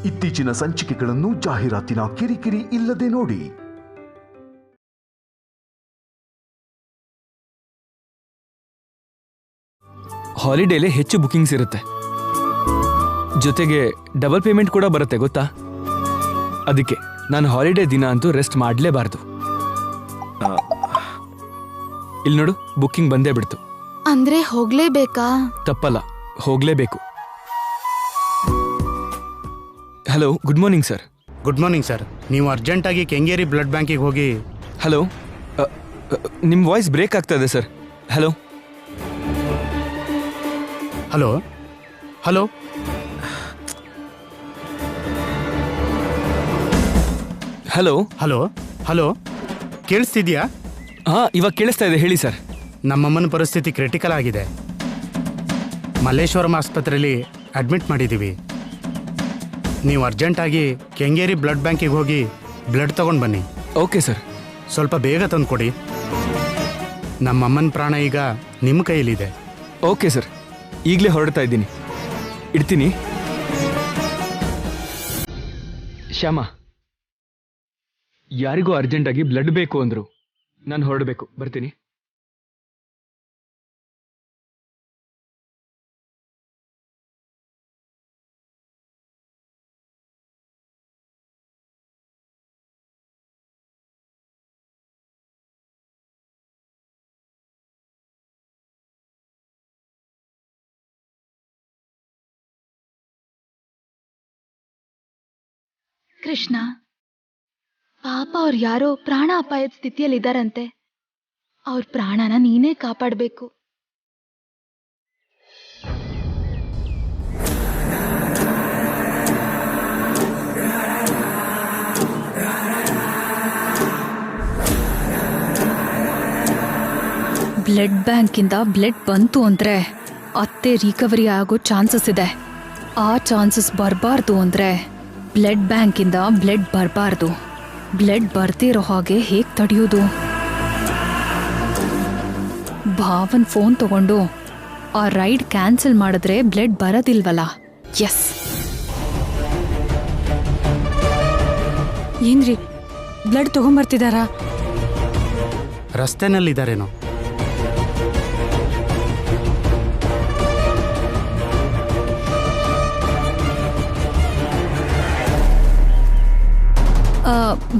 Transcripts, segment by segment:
ಇತ್ತೀಚಿನ ಸಂಚಿಕೆಗಳನ್ನು ಜಾಹೀರಾತಿನ ಕಿರಿಕಿರಿ ಇಲ್ಲದೆ ನೋಡಿ. ಹಾಲಿಡೇಲಿ ಹೆಚ್ಚು ಬುಕಿಂಗ್ಸ್ ಇರುತ್ತೆ, ಜೊತೆಗೆ ಡಬಲ್ ಪೇಮೆಂಟ್ ಕೂಡ ಬರುತ್ತೆ ಗೊತ್ತಾ. ಅದಕ್ಕೆ ನಾನು ಹಾಲಿಡೇ ದಿನ ಅಂತೂ ರೆಸ್ಟ್ ಮಾಡಲೇಬಾರ್ದು. ಇಲ್ಲಿ ನೋಡು, ಬುಕ್ಕಿಂಗ್ ಬಂದೇ ಬಿಡ್ತು. ಅಂದ್ರೆ ಹೋಗ್ಲೇಬೇಕಾ? ತಪ್ಪಲ್ಲ, ಹೋಗ್ಲೇಬೇಕು. Hello, good morning sir. Good morning sir. ನೀವು ಅರ್ಜೆಂಟಾಗಿ ಕೆಂಗೇರಿ ಬ್ಲಡ್ ಬ್ಯಾಂಕಿಗೆ ಹೋಗಿ. ಹಲೋ, ನಿಮ್ಮ ವಾಯ್ಸ್ ಬ್ರೇಕ್ ಆಗ್ತಾ ಇದೆ sir. Hello hello hello hello hello hello ಕೇಳಿಸ್ತಿದ್ಯಾ? ಹಾಂ, ಇವಾಗ ಕೇಳಿಸ್ತಾ ಇದೆ, ಹೇಳಿ ಸರ್. ನಮ್ಮಮ್ಮನ ಪರಿಸ್ಥಿತಿ ಕ್ರಿಟಿಕಲ್ ಆಗಿದೆ. ಮಲ್ಲೇಶ್ವರಂ ಆಸ್ಪತ್ರೆಯಲ್ಲಿ ಅಡ್ಮಿಟ್ ಮಾಡಿದ್ದೀವಿ. ನೀವು ಅರ್ಜೆಂಟಾಗಿ ಕೆಂಗೇರಿ ಬ್ಲಡ್ ಬ್ಯಾಂಕಿಗೆ ಹೋಗಿ ಬ್ಲಡ್ ತಗೊಂಡು ಬನ್ನಿ. Okay sir. ಸ್ವಲ್ಪ ಬೇಗ ತಂದು ಕೊಡಿ. ನಮ್ಮಮ್ಮನ ಪ್ರಾಣ ಈಗ ನಿಮ್ಮ ಕೈಯಲ್ಲಿದೆ. ಓಕೆ ಸರ್, ಈಗಲೇ ಹೊರಡ್ತಾ ಇದ್ದೀನಿ, ಇಡ್ತೀನಿ. ಶ್ಯಾಮ, ಯಾರಿಗೂ ಅರ್ಜೆಂಟಾಗಿ ಬ್ಲಡ್ ಬೇಕು ಅಂದರು, ನಾನು ಹೊರಡಬೇಕು, ಬರ್ತೀನಿ. ಕೃಷ್ಣ, ಪಾಪ ಅವ್ರು ಯಾರೋ ಪ್ರಾಣ ಅಪಾಯದ ಸ್ಥಿತಿಯಲ್ಲಿದ್ದಾರಂತೆ. ಅವ್ರ ಪ್ರಾಣನ ನೀನೇ ಕಾಪಾಡಬೇಕು. ಬ್ಲಡ್ ಬ್ಯಾಂಕಿಂದ ಬ್ಲಡ್ ಬಂತು ಅಂದ್ರೆ ಅತ್ತೆ ರಿಕವರಿ ಆಗೋ ಚಾನ್ಸಸ್ ಇದೆ. ಆ ಚಾನ್ಸಸ್ ಬರಬಾರ್ದು ಅಂದ್ರೆ ಬ್ಲಡ್ ಬ್ಯಾಂಕಿಂದ ಬ್ಲಡ್ ಬರಬಾರ್ದು. ಬ್ಲಡ್ ಬರ್ತಿರೋ ಹಾಗೆ ಹೇಗೆ ತಡೆಯೋದು? ಭಾವನ್ ಫೋನ್ ತಗೊಂಡು ಆ ರೈಡ್ ಕ್ಯಾನ್ಸಲ್ ಮಾಡಿದ್ರೆ ಬ್ಲಡ್ ಬರೋದಿಲ್ವಲ್ಲ. ಎಸ್. ಏನ್ರಿ, ಬ್ಲಡ್ ತಗೊಂಬರ್ತಿದಾರಾ? ರಸ್ತೆನಲ್ಲಿದ್ದಾರೇನೋ.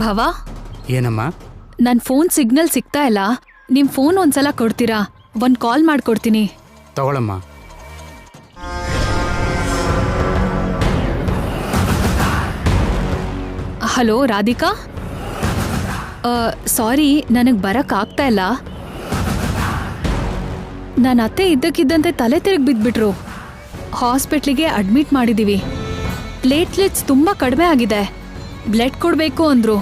ಭವ, ಏನಮ್ಮ? ನನ್ನ ಫೋನ್ ಸಿಗ್ನಲ್ ಸಿಗ್ತಾ ಇಲ್ಲ. ನಿಮ್ಮ ಫೋನ್ ಒಂದ್ಸಲ ಕೊಡ್ತೀರಾ? ಒಂದು ಕಾಲ್ ಮಾಡ್ಕೊಡ್ತೀನಿ. ತಗೊಳಮ್ಮ. ಹಲೋ ರಾಧಿಕಾ, ಸಾರಿ, ನನಗೆ ಬರೋಕ್ಕಾಗ್ತಾ ಇಲ್ಲ. ನನ್ನ ಅತ್ತೆ ಇದ್ದಕ್ಕಿದ್ದಂತೆ ತಲೆ ತಿರುಗಿ ಬಿದ್ದುಬಿಟ್ರು. ಹಾಸ್ಪಿಟ್ಲಿಗೆ ಅಡ್ಮಿಟ್ ಮಾಡಿದ್ದೀವಿ. ಪ್ಲೇಟ್ಲೆಟ್ಸ್ ತುಂಬ ಕಡಿಮೆ ಆಗಿದೆ. ಬ್ಲಡ್ ಕೊಡಬೇಕು ಅಂದರು.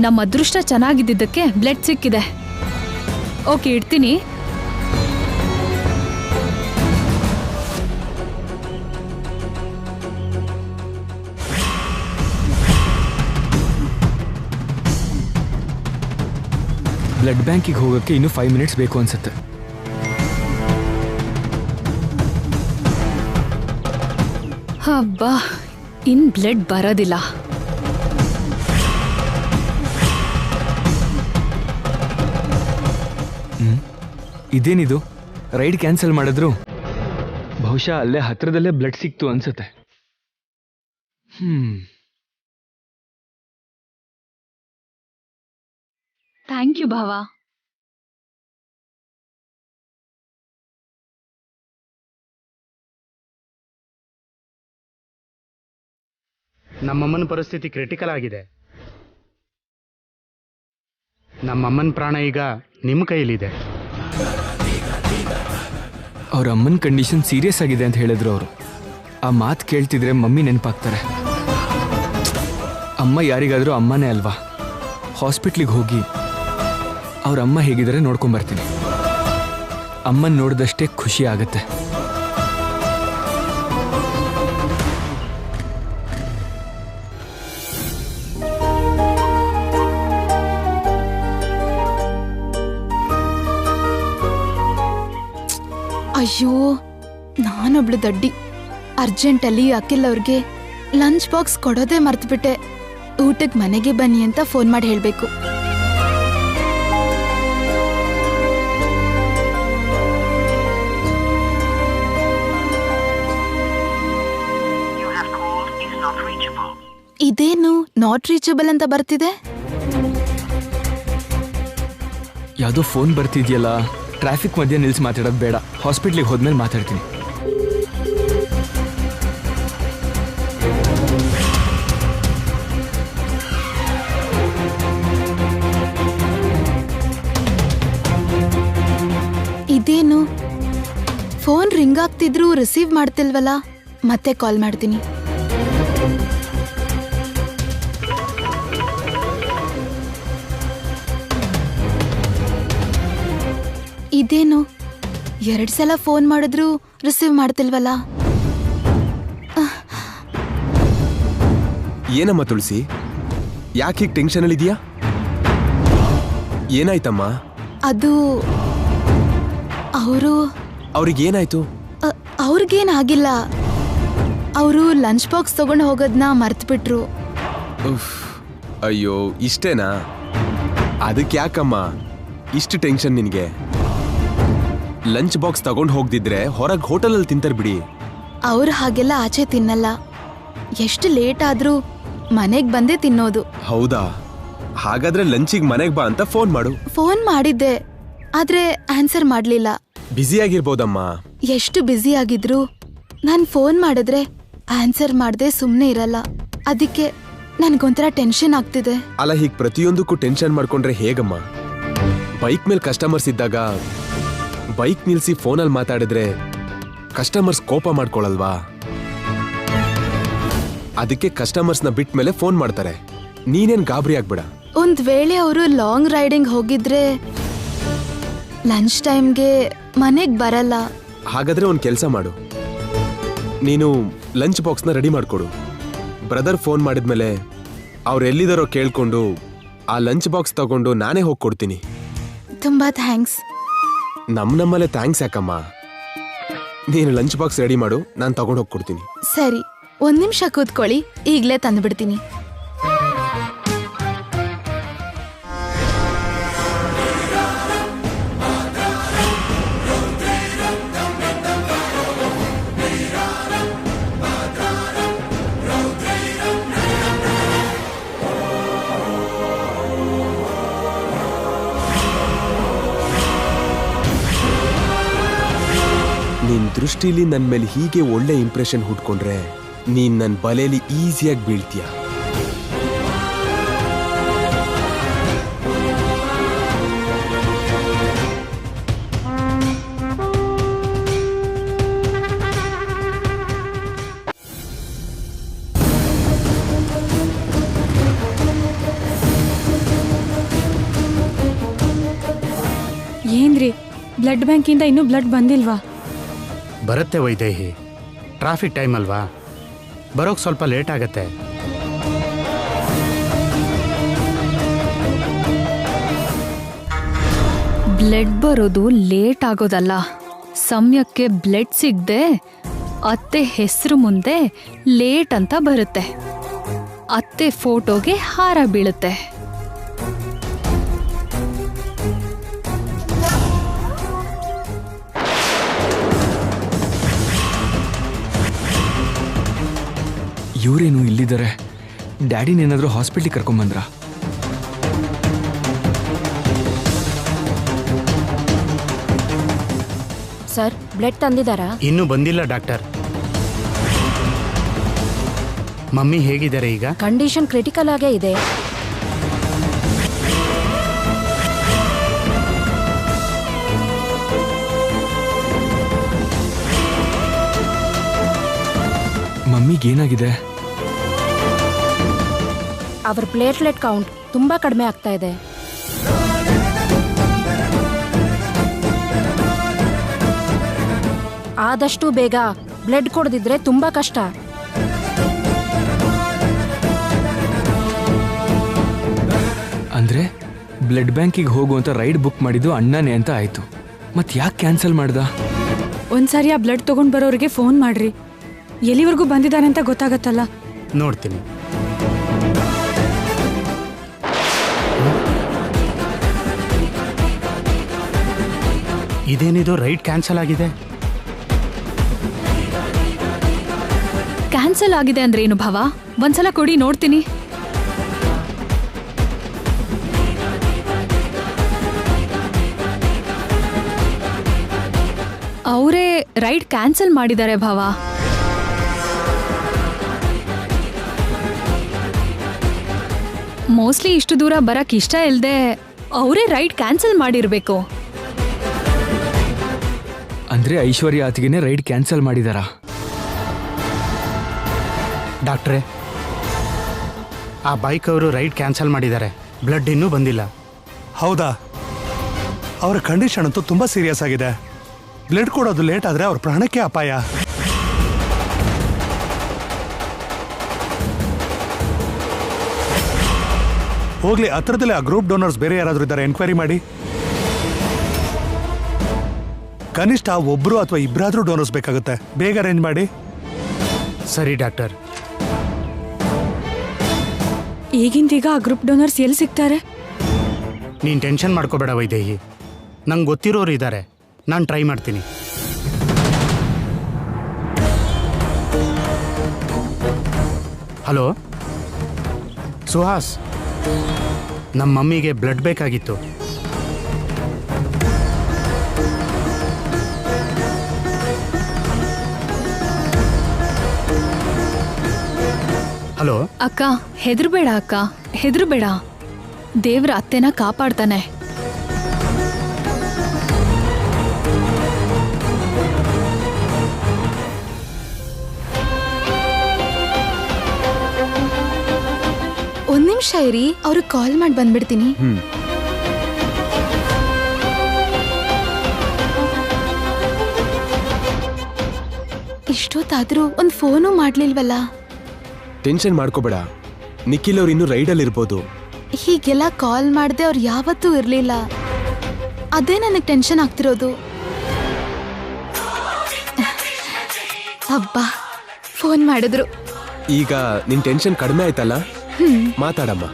ನಮ್ಮ ಅದೃಷ್ಟ ಚೆನ್ನಾಗಿದ್ದಕ್ಕೆ ಬ್ಲಡ್ ಸಿಕ್ಕಿದೆ. ಓಕೆ, ಇಡ್ತೀನಿ. ಬ್ಲಡ್ ಬ್ಯಾಂಕಿಗೆ ಹೋಗೋಕ್ಕೆ ಇನ್ನೂ 5 ಮಿನಿಟ್ಸ್ ಬೇಕು ಅನ್ಸುತ್ತೆ. ಹಬ್ಬಾ, ಇನ್ ಬ್ಲಡ್ ಬರೋದಿಲ್ಲ. ಇದೇನಿದು, ರೈಡ್ ಕ್ಯಾನ್ಸಲ್ ಮಾಡಿದ್ರು? ಬಹುಶಃ ಅಲ್ಲೇ ಹತ್ರದಲ್ಲೇ ಬ್ಲಡ್ ಸಿಕ್ತು ಅನ್ಸುತ್ತೆ. ಥ್ಯಾಂಕ್ ಯು ಭಾವ. ನಮ್ಮಮ್ಮನ ಪರಿಸ್ಥಿತಿ ಕ್ರಿಟಿಕಲ್ ಆಗಿದೆ. ನಮ್ಮಮ್ಮನ ಪ್ರಾಣ ಈಗ ನಿಮ್ಮ ಕೈಯಲ್ಲಿದೆ. ಅವ್ರ ಅಮ್ಮನ ಕಂಡೀಷನ್ ಸೀರಿಯಸ್ ಆಗಿದೆ ಅಂತ ಹೇಳಿದ್ರು ಅವರು. ಆ ಮಾತು ಕೇಳ್ತಿದ್ರೆ ಮಮ್ಮಿ ನೆನಪಾಗ್ತಾರೆ. ಅಮ್ಮ ಯಾರಿಗಾದರೂ ಅಮ್ಮನೇ ಅಲ್ವಾ. ಹಾಸ್ಪಿಟ್ಲಿಗೆ ಹೋಗಿ ಅವ್ರ ಅಮ್ಮ ಹೇಗಿದ್ದಾರೆ ನೋಡ್ಕೊಂಬರ್ತೀನಿ. ಅಮ್ಮನ ನೋಡಿದಷ್ಟೇ ಖುಷಿ ಆಗುತ್ತೆ. ಅಯ್ಯೋ, ನಾನೊಬ್ಳು ದಡ್ಡಿ. ಅರ್ಜೆಂಟಲ್ಲಿ ಅಖಿಲ್ ಅವ್ರಿಗೆ ಲಂಚ್ ಬಾಕ್ಸ್ ಕೊಡೋದೇ ಮರ್ತ್ಬಿಟ್ಟೆ. ಊಟಕ್ಕೆ ಮನೆಗೆ ಬನ್ನಿ ಅಂತ ಫೋನ್ ಮಾಡಿ ಹೇಳ್ಬೇಕು. ಇದೇನು ನಾಟ್ ರೀಚಬಲ್ ಅಂತ ಬರ್ತಿದೆ? ಯಾವುದೋ ಫೋನ್ ಬರ್ತಿದ್ಯಲ್ಲ. ಟ್ರಾಫಿಕ್ ಮಧ್ಯೆ ನಿಲ್ಸಿ ಮಾತಾಡೋದು ಬೇಡ, ಹಾಸ್ಪಿಟ್ಲಿಗೆ ಹೋದ್ಮೇಲೆ ಮಾತಾಡ್ತೀನಿ. ಇದೇನು ಫೋನ್ ರಿಂಗ್ ಆಗ್ತಿದ್ರು ರಿಸೀವ್ ಮಾಡ್ತಿಲ್ವಲ್ಲ? ಮತ್ತೆ ಕಾಲ್ ಮಾಡ್ತೀನಿ. ಇದೇನು 2 ಸಲ ಫೋನ್ ಮಾಡಿದ್ರು ರಿಸೀವ್ ಮಾಡ್ತಿಲ್ವಲ್ಲ? ಏನಮ್ಮ ತುಳಸಿ, ಯಾಕೆ ಹೀಗೆ ಟೆನ್ಷನಲ್ಲಿ ಇದೆಯಾ? ಏನಾಯ್ತಮ್ಮ? ಅದು ಅವ್ರಿಗೇನಾಯ್ತು? ಅವ್ರಿಗೇನಾಗಿಲ್ಲ. ಅವರು ಲಂಚ್ ಬಾಕ್ಸ್ ತಗೊಂಡು ಹೋಗೋದನ್ನ ಮರ್ತ್ಬಿಟ್ರು. ಅಯ್ಯೋ, ಇಷ್ಟೇನಾ? ಅದಕ್ಕೆ ಯಾಕಮ್ಮ ಇಷ್ಟು ಟೆನ್ಷನ್ ನಿನಗೆ? ಲಂಚ್ ಬಾಕ್ಸ್ ತಗೊಂಡು ಹೋಗ್ದಿದ್ರೆ ಹೊರಗೆ ಹೋಟೆಲಲ್ಲಿ ತಿಂತಾರೆ ಬಿಡಿ. ಅವ್ರು ಹಾಗೆಲ್ಲ ಆಚೆ ತಿನ್ನಲ್ಲ. ಎಷ್ಟು ಲೇಟ್ ಆದ್ರೂ ಮನೆಗೆ ಬಂದೇ ತಿನ್ನೋದು. ಹೌದಾ? ಹಾಗಾದ್ರೆ ಲಂಚಿಗೆ ಮನೆಗೆ ಬಾ ಅಂತ ಫೋನ್ ಮಾಡು. ಫೋನ್ ಮಾಡಿದ್ದೆ, ಆದ್ರೆ ಆನ್ಸರ್ ಮಾಡ್ಲಿಲ್ಲ. ಬ್ಯುಸಿಯಾಗಿರ್ಬೋದಮ್ಮ. ಎಷ್ಟು ಬ್ಯುಸಿ ಆಗಿದ್ರು ನಾನು ಫೋನ್ ಮಾಡಿದ್ರೆ ಆನ್ಸರ್ ಮಾಡದೆ ಸುಮ್ಮನೆ ಇರಲ್ಲ. ಅದಕ್ಕೆ ನನ್ಗೊಂಥರ ಟೆನ್ಷನ್ ಆಗ್ತಿದೆ. ಅಲ್ಲ, ಹೀಗೆ ಪ್ರತಿಯೊಂದಕ್ಕೂ ಟೆನ್ಷನ್ ಮಾಡ್ಕೊಂಡ್ರೆ ಹೇಗಮ್ಮ? ಬೈಕ್ ಮೇಲೆ ಕಸ್ಟಮರ್ಸ್ ಇದ್ದಾಗ ಬೈಕ್ ನಿಲ್ಸಿ ಫೋನಲ್ಲಿ ಮಾತಾಡಿದ್ರೆ ಕಸ್ಟಮರ್ಸ್ ಕೋಪ ಮಾಡ್ಕೊಳಲ್ವಾ? ಅದಕ್ಕೆ ಕಸ್ಟಮರ್ಸ್ನ ಬಿಟ್ಟ ಮೇಲೆ ಫೋನ್ ಮಾಡ್ತಾರೆ. ನೀನೇನ್ ಗಾಬರಿ ಆಗ್ಬೇಡ. ಒಂದ್ ವೇಳೆ ಅವರು ಲಾಂಗ್ ರೈಡಿಂಗ್ ಹೋಗಿದ್ರೆ ಲಂಚ್ ಟೈಮ್ಗೆ ಮನೆಗ್ ಬರಲ್ಲ. ಹಾಗಾದ್ರೆ ಒಂದ್ ಕೆಲಸ ಮಾಡು, ನೀನು ಲಂಚ್ ಬಾಕ್ಸ್ನ ರೆಡಿ ಮಾಡ್ಕೊಡು. ಬ್ರದರ್ ಫೋನ್ ಮಾಡಿದ್ಮೇಲೆ ಅವ್ರು ಎಲ್ಲಿದಾರೋ ಕೇಳ್ಕೊಂಡು ಆ ಲಂಚ್ ಬಾಕ್ಸ್ ತಗೊಂಡು ನಾನೇ ಹೋಗಿ ಕೊಡ್ತೀನಿ. ತುಂಬಾ ಥ್ಯಾಂಕ್ಸ್. ನಮ್ಮಲ್ಲೇ ಥ್ಯಾಂಕ್ಸ್ ಯಾಕಮ್ಮ? ನೀನು ಲಂಚ್ ಬಾಕ್ಸ್ ರೆಡಿ ಮಾಡು, ನಾನು ತಗೊಂಡು ಹೋಗಿ ಕೊಡ್ತೀನಿ. ಸರಿ, 1 ನಿಮಿಷ ಕೂತ್ಕೊಳ್ಳಿ, ಈಗ್ಲೇ ತಂದ್ಬಿಡ್ತೀನಿ. ನಿನ್ ದೃಷ್ಟಿಲಿ ನನ್ ಮೇಲೆ ಹೀಗೆ ಒಳ್ಳೆ ಇಂಪ್ರೆಷನ್ ಹುಟ್ಕೊಂಡ್ರೆ ನೀನ್ ನನ್ ಬಲೆಯಲ್ಲಿ ಈಸಿಯಾಗಿ ಬೀಳ್ತೀಯ. ಏನ್ರಿ, ಬ್ಲಡ್ ಬ್ಯಾಂಕಿಂದ ಇನ್ನೂ ಬ್ಲಡ್ ಬಂದಿಲ್ವಾ? ಬರುತ್ತೆ ವೈದೇಹಿ, ಟ್ರಾಫಿಕ್ ಟೈಮ್ ಅಲ್ವಾ, ಬರೋಕ್ಕೆ ಸ್ವಲ್ಪ ಲೇಟ್ ಆಗತ್ತೆ. ಬ್ಲಡ್ ಬರೋದು ಲೇಟ್ ಆಗೋದಲ್ಲ, ಸಮಯಕ್ಕೆ ಬ್ಲಡ್ ಸಿಗದೆ ಅತ್ತೆ ಹೆಸರು ಮುಂದೆ ಲೇಟ್ ಅಂತ ಬರುತ್ತೆ. ಅತ್ತೆ ಫೋಟೋಗೆ ಹಾರ ಬೀಳುತ್ತೆ. ಇವರೇನು ಇಲ್ಲಿದ್ದಾರೆ? ಡ್ಯಾಡಿನೇನಾದ್ರೂ ಹಾಸ್ಪಿಟ್ಲಿಗೆ ಕರ್ಕೊಂಬಂದ್ರ? Sir, blood ತಂದಿದ್ದಾರಾ? ಇನ್ನೂ ಬಂದಿಲ್ಲ ಡಾಕ್ಟರ್. ಮಮ್ಮಿ ಹೇಗಿದ್ದಾರೆ ಈಗ? ಕಂಡೀಷನ್ ಕ್ರಿಟಿಕಲ್ ಆಗೇ ಇದೆ. ಮಮ್ಮಿಗೇನಾಗಿದೆ? ಅವ್ರ ಪ್ಲೇಟ್ಲೆಟ್ ಕೌಂಟ್ ತುಂಬಾ ಕಡಿಮೆ ಆಗ್ತಾ ಇದೆ. ಆದಷ್ಟು ಬೇಗ ಬ್ಲಡ್ ಕೊಡದಿದ್ರೆ ತುಂಬಾ ಕಷ್ಟ. ಅಂದ್ರೆ ಬ್ಲಡ್ ಬ್ಯಾಂಕಿಗೆ ಹೋಗುವಂತ ರೈಡ್ ಬುಕ್ ಮಾಡಿದ್ದು ಅಣ್ಣನೇ ಅಂತ ಆಯ್ತು. ಮತ್ ಯಾಕೆ ಕ್ಯಾನ್ಸಲ್ ಮಾಡ್ದ? ಒಂದ್ಸಾರಿ ಆ ಬ್ಲಡ್ ತಗೊಂಡ್ ಬರೋರಿಗೆ ಫೋನ್ ಮಾಡ್ರಿ, ಎಲ್ಲಿವರೆಗೂ ಬಂದಿದ್ದಾರೆ ಅಂತ ಗೊತ್ತಾಗತ್ತಲ್ಲ. ನೋಡ್ತೀನಿ. ಇದೇನಿದು ರೈಡ್ ಕ್ಯಾನ್ಸಲ್ ಆಗಿದೆ? ಕ್ಯಾನ್ಸಲ್ ಆಗಿದೆ ಅಂದ್ರೆ ಏನು ಭಾವ? ಒಂದ್ಸಲ ಕೊಡಿ ನೋಡ್ತೀನಿ. ಅವರೇ ರೈಡ್ ಕ್ಯಾನ್ಸಲ್ ಮಾಡಿದ್ದಾರೆ ಭಾವ. ಮೋಸ್ಟ್ಲಿ ಇಷ್ಟು ದೂರ ಬರಕ್ ಇಷ್ಟ ಇಲ್ದೆ ಅವರೇ ರೈಡ್ ಕ್ಯಾನ್ಸಲ್ ಮಾಡಿರ್ಬೇಕು. ಅಂದ್ರೆ ಐಶ್ವರ್ಯ ಆತಿಗೆನೆ ರೈಡ್ ಕ್ಯಾನ್ಸಲ್ ಮಾಡಿದಾರಾ? ಡಾಕ್ಟ್ರೇ, ಆ ಬೈಕ್ ಅವರು ರೈಡ್ ಕ್ಯಾನ್ಸಲ್ ಮಾಡಿದ್ದಾರೆ. ಬ್ಲಡ್ ಇನ್ನೂ ಬಂದಿಲ್ಲ. ಹೌದಾ? ಅವರ ಕಂಡೀಷನ್ ಅಂತೂ ತುಂಬ ಸೀರಿಯಸ್ ಆಗಿದೆ. ಬ್ಲಡ್ ಕೊಡೋದು ಲೇಟ್ ಆದರೆ ಅವ್ರ ಪ್ರಾಣಕ್ಕೆ ಅಪಾಯ. ಹೋಗ್ಲಿ, ಹತ್ರದಲ್ಲೇ ಆ ಗ್ರೂಪ್ ಡೋನರ್ಸ್ ಬೇರೆ ಯಾರಾದರೂ ಇದ್ದಾರೆ ಎನ್ಕ್ವೈರಿ ಮಾಡಿ. ಕನಿಷ್ಠ ಒಬ್ಬರು ಅಥವಾ ಇಬ್ಬರಾದ್ರೂ ಡೋನರ್ಸ್ ಬೇಕಾಗುತ್ತೆ. ಬೇಗ ಅರೇಂಜ್ ಮಾಡಿ. ಸರಿ ಡಾಕ್ಟರ್. ಈಗಿಂದೀಗ ಆ ಗ್ರೂಪ್ ಡೋನರ್ಸ್ ಎಲ್ಲಿ ಸಿಗ್ತಾರೆ? ನೀನು ಟೆನ್ಷನ್ ಮಾಡ್ಕೋಬೇಡ ವೈದೇಹಿ. ನಂಗೆ ಗೊತ್ತಿರೋರು ಇದ್ದಾರೆ, ನಾನು ಟ್ರೈ ಮಾಡ್ತೀನಿ. ಹಲೋ ಸುಹಾಸ್, ನಮ್ಮ ಮಮ್ಮಿಗೆ ಬ್ಲಡ್ ಬೇಕಾಗಿತ್ತು. ಹಲೋ ಅಕ್ಕ, ಹೆದರ್ಬೇಡ ಅಕ್ಕ, ಹೆದರ್ಬೇಡ. ದೇವ್ರ ಅತ್ತೆನ ಕಾಪಾಡ್ತಾನೆ. ಒಂದ್ ನಿಮಿಷ ಇರಿ, ಅವ್ರಿಗೆ ಕಾಲ್ ಮಾಡಿ ಬಂದ್ಬಿಡ್ತೀನಿ. ಇಷ್ಟೊತ್ತಾದ್ರೂ ಒಂದ್ ಫೋನು ಮಾಡ್ಲಿಲ್ವಲ್ಲ? ಟೆನ್ಷನ್ ಮಾಡ್ಕೋಬೇಡ, ನಿಖಿಲ್ ಅವ್ರು ಇನ್ನೂ ರೈಡಲ್ಲಿ ಇರ್ಬೋದು. ಹೀಗೆಲ್ಲ ಕಾಲ್ ಮಾಡದೆ ಅವ್ರು ಯಾವತ್ತೂ ಇರ್ಲಿಲ್ಲ. ಅದೇ ನನಗೆ ಟೆನ್ಷನ್ ಆಗ್ತಿರೋದು. ಅಬ್ಬಾ, ಫೋನ್ ಮಾಡಿದ್ರು. ಈಗ ನಿನ್ ಟೆನ್ಷನ್ ಕಡಿಮೆ ಆಯ್ತಲ್ಲ? ಮಾತಾಡಮ್ಮ.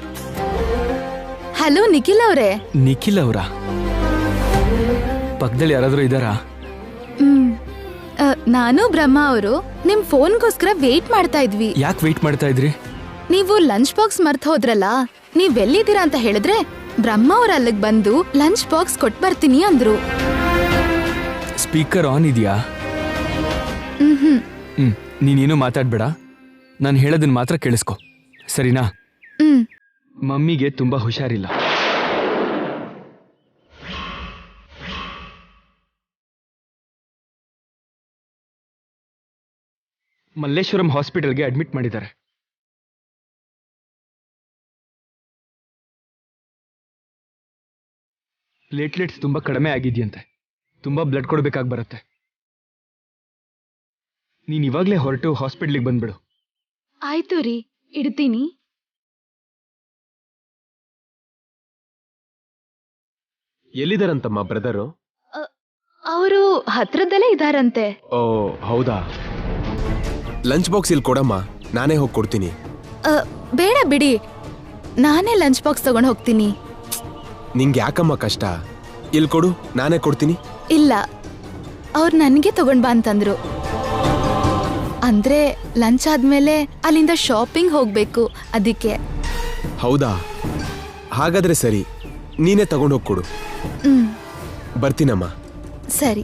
ಹಲೋ ನಿಖಿಲ್ ಅವರೇ. ನಿಖಿಲ್ ಅವರ ಪಕ್ಕದಲ್ಲಿ ಯಾರಾದ್ರೂ ಇದ್ದಾರಾ? ನಾನು ಬ್ರಹ್ಮ ಅವರು ನಿಮ್ ಫೋನ್ಗೋಸ್ಕರ ವೇಟ್ ಮಾಡ್ತಾ ಇದ್ವಿ. ಯಾಕೆ ವೇಟ್ ಮಾಡ್ತಾ ಇದ್ರಿ? ನೀವು ಲಂಚ್ ಬಾಕ್ಸ್ ಮರ್ತ್ ಹೋದ್ರಲ್ಲ, ನೀವೆಲ್ಲಿದ್ದೀರಾ ಅಂತ ಹೇಳಿದ್ರೆ ಬ್ರಹ್ಮ ಅವ್ರ ಅಲ್ಲಿಗೆ ಬಂದು ಲಂಚ್ ಬಾಕ್ಸ್ ಕೊಟ್ ಬರ್ತೀನಿ ಅಂದ್ರು. ಸ್ಪೀಕರ್ ಆನ್ ಇದೆಯಾ? ನೀನೇನು ಮಾತಾಡ್ಬೇಡ, ನಾನು ಹೇಳೋದನ್ನ ಮಾತ್ರ ಕೇಳಿಸ್ಕೊ, ಸರಿನಾ? ಮಮ್ಮಿಗೆ ತುಂಬಾ ಹುಷಾರಿಲ್ಲ. ಮಲ್ಲೇಶ್ವರಂ ಹಾಸ್ಪಿಟಲ್ಗೆ ಅಡ್ಮಿಟ್ ಮಾಡಿದ್ದಾರೆ. ಪ್ಲೇಟ್ಲೆಟ್ಸ್ ತುಂಬಾ ಕಡಿಮೆ ಆಗಿದೆಯಂತೆ. ತುಂಬಾ ಬ್ಲಡ್ ಕೊಡಬೇಕಾಗಿ ಬರುತ್ತೆ. ನೀನ್ ಇವಾಗ್ಲೇ ಹೊರಟು ಹಾಸ್ಪಿಟ್ಲಿಗೆ ಬಂದ್ಬಿಡು. ಆಯ್ತು ರೀ, ಇಡ್ತೀನಿ. ಎಲ್ಲಿದಾರಂತಮ್ಮ ಬ್ರದರು? ಅವರು ಹತ್ರದಲ್ಲೇ ಇದಾರಂತೆ. ಓ ಹೌದಾ? ಲಂಚ್ ಬಾಕ್ಸ್ ಇಲ್ಲಿ ಕೊಡಮ್ಮ, ನಾನೇ ಹೋಗಿ ಕೊಡ್ತೀನಿ. ಬೇಡ ಬಿಡಿ, ನಾನೇ ಲಂಚ್ ಬಾಕ್ಸ್ ತಗೊಂಡು ಹೋಗ್ತೀನಿ. ನಿಂಗೆ ಯಾಕಮ್ಮ ಕಷ್ಟ? ಇಲ್ಲಿ ಕೊಡು, ನಾನೇ ಕೊಡ್ತೀನಿ. ಇಲ್ಲ, ಅವ್ರು ನನಗೆ ತಗೊಂಡ್ ಬಾ ಅಂತಂದ್ರು. ಅಂದ್ರೆ ಲಂಚ್ ಆದ್ಮೇಲೆ ಅಲ್ಲಿಂದ ಶಾಪಿಂಗ್ ಹೋಗ್ಬೇಕು, ಅದಕ್ಕೆ. ಹೌದಾ? ಹಾಗಾದ್ರೆ ಸರಿ, ನೀನೇ ತಗೊಂಡೋಗಿ ಕೊಡು. ಬರ್ತೀನಮ್ಮ. ಸರಿ.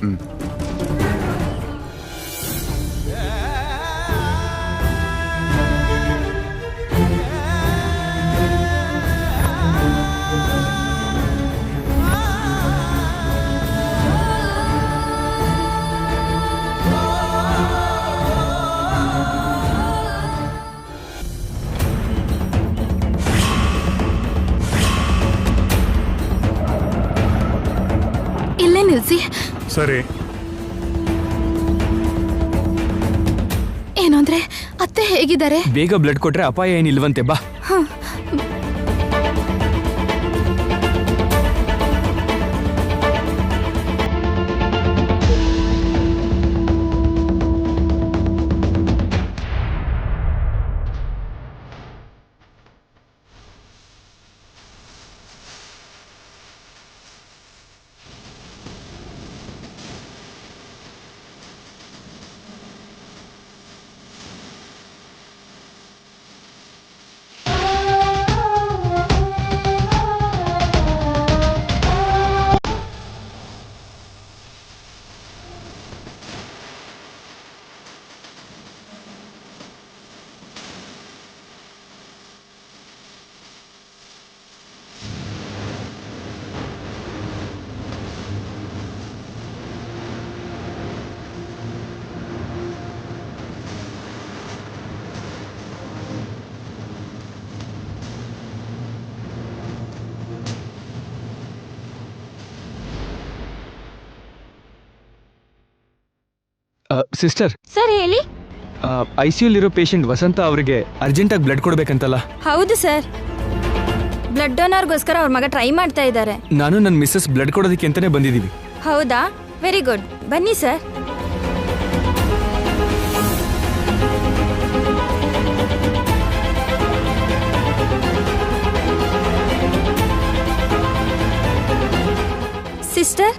ಇಲ್ಲೇ ನಿಲ್ಸಿ. ಸರಿ. ಏನು ಅಂದ್ರೆ ಅತ್ತೆ ಹೇಗಿದ್ದಾರೆ? ಬೇಗ ಬ್ಲಡ್ ಕೊಟ್ರೆ ಅಪಾಯ ಏನಿಲ್ವಂತೆ, ಬಾ. ಸಿಸ್ಟರ್, ಸರ್ ಹೇಳಿ. ICUಲಿರೋ ಪೇಷಂಟ್ ವಸಂತ ಅವರಿಗೆ ಅರ್ಜೆಂಟಾಗಿ ಬ್ಲಡ್ ಕೊಡಬೇಕಂತಲ್ಲ? ಹೌದು ಸರ್, ಬ್ಲಡ್ ಡೋನರ್ಗೋಸ್ಕರ ಅವ್ರ ಮಗ ಟ್ರೈ ಮಾಡ್ತಾ ಇದ್ದಾರೆ. ನಾನು ನನ್ನ ಮಿಸ್ಸಸ್ ಬ್ಲಡ್ ಕೊಡೋದಕ್ಕೆ ಅಂತಾನೆ ಬಂದಿದ್ದೀವಿ. ಹೌದಾ, ವೆರಿ ಗುಡ್, ಬನ್ನಿ ಸರ್. ಸಿಸ್ಟರ್,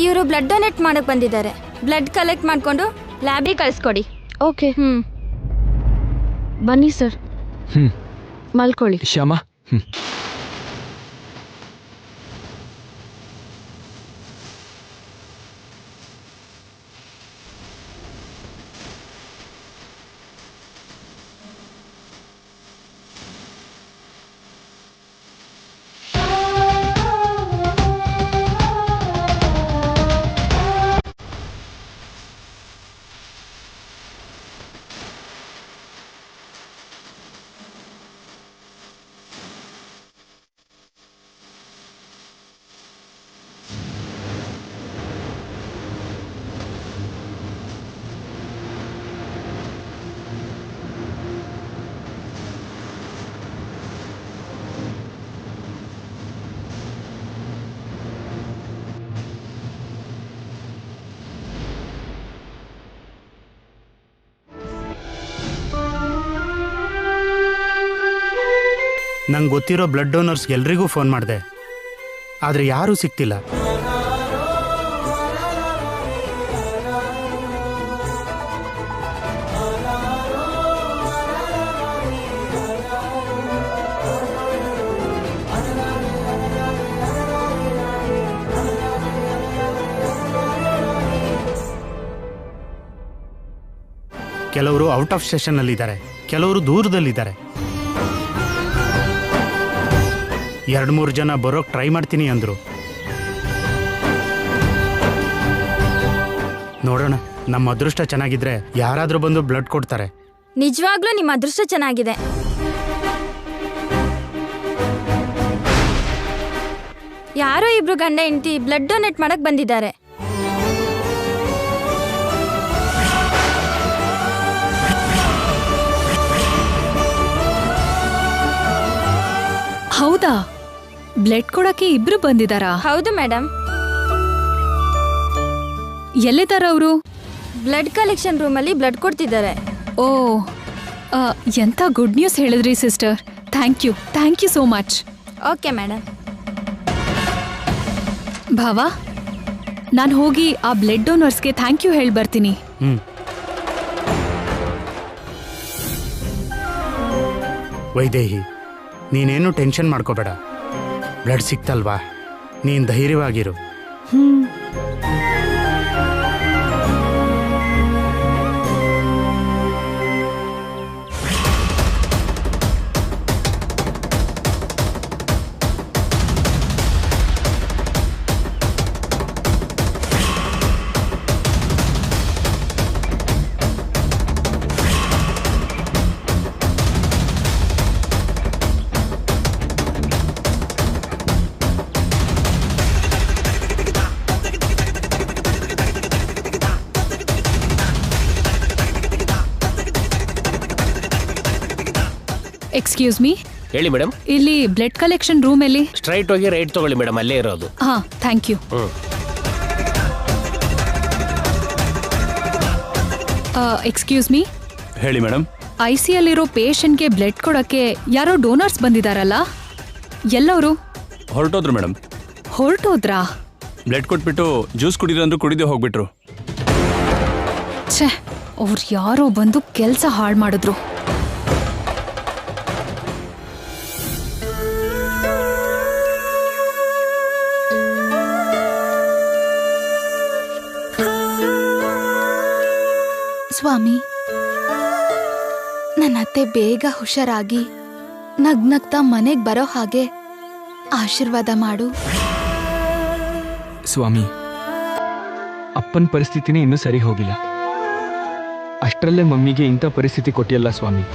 ಇವರು ಬ್ಲಡ್ ಡೊನೇಟ್ ಮಾಡಕ್ ಬಂದಿದ್ದಾರೆ. ಬ್ಲಡ್ ಕಲೆಕ್ಟ್ ಮಾಡ್ಕೊಂಡು ಲ್ಯಾಬಿಗೆ ಕಳಿಸ್ಕೊಡಿ. ಓಕೆ. ಬನ್ನಿ ಸರ್, ಹ್ಮ್ ಮಲ್ಕೊಳ್ಳಿ. ಶ್ಯಾಮ, ನಂಗೆ ಗೊತ್ತಿರೋ ಬ್ಲಡ್ ಡೋನರ್ಸ್ಗೆ ಎಲ್ರಿಗೂ ಫೋನ್ ಮಾಡಿದೆ, ಆದರೆ ಯಾರೂ ಸಿಗ್ತಿಲ್ಲ. ಕೆಲವರು ಔಟ್ ಆಫ್ ಸ್ಟೇಷನ್ನಲ್ಲಿದ್ದಾರೆ, ಕೆಲವರು ದೂರದಲ್ಲಿದ್ದಾರೆ. 2-3 ಜನ ಬರೋಕ್ಕೆ ಟ್ರೈ ಮಾಡ್ತೀನಿ ಅಂದರು. ನೋಡೋಣ, ನಮ್ಮ ಅದೃಷ್ಟ ಚೆನ್ನಾಗಿದ್ರೆ ಯಾರಾದರೂ ಬಂದು ಬ್ಲಡ್ ಕೊಡ್ತಾರೆ. ನಿಜವಾಗ್ಲೂ ನಿಮ್ಮ ಅದೃಷ್ಟ ಚೆನ್ನಾಗಿದೆ. ಯಾರೋ ಇಬ್ರು ಗಂಡ ಹೆಂಡತಿ ಬ್ಲಡ್ ಡೊನೇಟ್ ಮಾಡಕ್ ಬಂದಿದ್ದಾರೆ. ಹೌದಾ? ಬ್ಲಡ್ ಕೊಡಕ್ಕೆ ಇಬ್ರು ಬಂದಿದಾರಾ? ಹೌದು ಮೇಡಮ್. ಎಲ್ಲಿದ್ದಾರ ಅವರು? ಬ್ಲಡ್ ಕಲೆಕ್ಷನ್ ರೂಮಲ್ಲಿ ಬ್ಲಡ್ ಕೊಡ್ತಿದ್ದಾರೆ. ಓ, ಎಂಥ ಗುಡ್ ನ್ಯೂಸ್ ಹೇಳಿದ್ರಿ sister. Thank you so much. Okay madam. ಭಾವ, ನಾನು ಹೋಗಿ ಆ ಬ್ಲಡ್ ಡೋನರ್ಸ್ಗೆ ಥ್ಯಾಂಕ್ ಯು ಹೇಳಿ ಬರ್ತೀನಿ. ವೈದೇಹಿ, ನೀನೇನು ಟೆನ್ಷನ್ ಮಾಡ್ಕೋಬೇಡ. ಬ್ಲಡ್ ಸಿಕ್ತಲ್ವಾ, ನೀನು ಧೈರ್ಯವಾಗಿರು. Excuse me. ಹೇಳಿ ಮೇಡಮ್. ಇಲ್ಲಿ ಬ್ಲಡ್ ಕಲೆಕ್ಷನ್ ರೂಮ್ ಎಲ್ಲಿ? ಸ್ಟ್ರೈಟ್ ಹೋಗಿ ರೈಟ್ ತಗೊಳ್ಳಿ ಮೇಡಮ್, ಅಲ್ಲೇ ಇರೋದು. ಹಾ, ಥ್ಯಾಂಕ್ ಯು. Excuse me. ಹೇಳಿ ಮೇಡಮ್. ICUಲಿರೋ ಪೇಷಂಟ್ಗೆ ಬ್ಲಡ್ ಕೊಡಕ್ಕೆ ಯಾರೋ ಡೋನರ್ಸ್ ಬಂದಿದಾರಲ್ಲ, ಎಲ್ಲವರು? ಹೊರಟೋದ್ರು ಮೇಡಮ್. ಹೊರಟೋದ್ರಾ? ಬ್ಲಡ್ ಕೊಟ್ಬಿಟ್ಟು ಜ್ಯೂಸ್ ಕುಡಿದ್ರಂದ್ರೂ ಕುಡಿದೇ ಹೋಗ್ಬಿಟ್ರು. ಛೇ, ಅವ್ರು ಯಾರೋ ಬಂದು ಕೆಲಸ ಹಾಳು ಮಾಡಿದ್ರು. ಸ್ವಾಮಿ, ನನ್ನ ಅತ್ತೆ ಬೇಗ ಹುಷಾರಾಗಿ ನಗ್ನಗ್ತಾ ಮನೆಗೆ ಬರೋ ಹಾಗೆ ಆಶೀರ್ವಾದ ಮಾಡು. ಸ್ವಾಮಿ, ಅಪ್ಪನ ಪರಿಸ್ಥಿತಿನೇ ಇನ್ನೂ ಸರಿ ಹೋಗಿಲ್ಲ. ಅಷ್ಟರಲ್ಲೇ ಮಮ್ಮಿಗೆ ಇಂಥ ಪರಿಸ್ಥಿತಿ ಕೊಟ್ಟಿಯಲ್ಲ ಸ್ವಾಮಿ.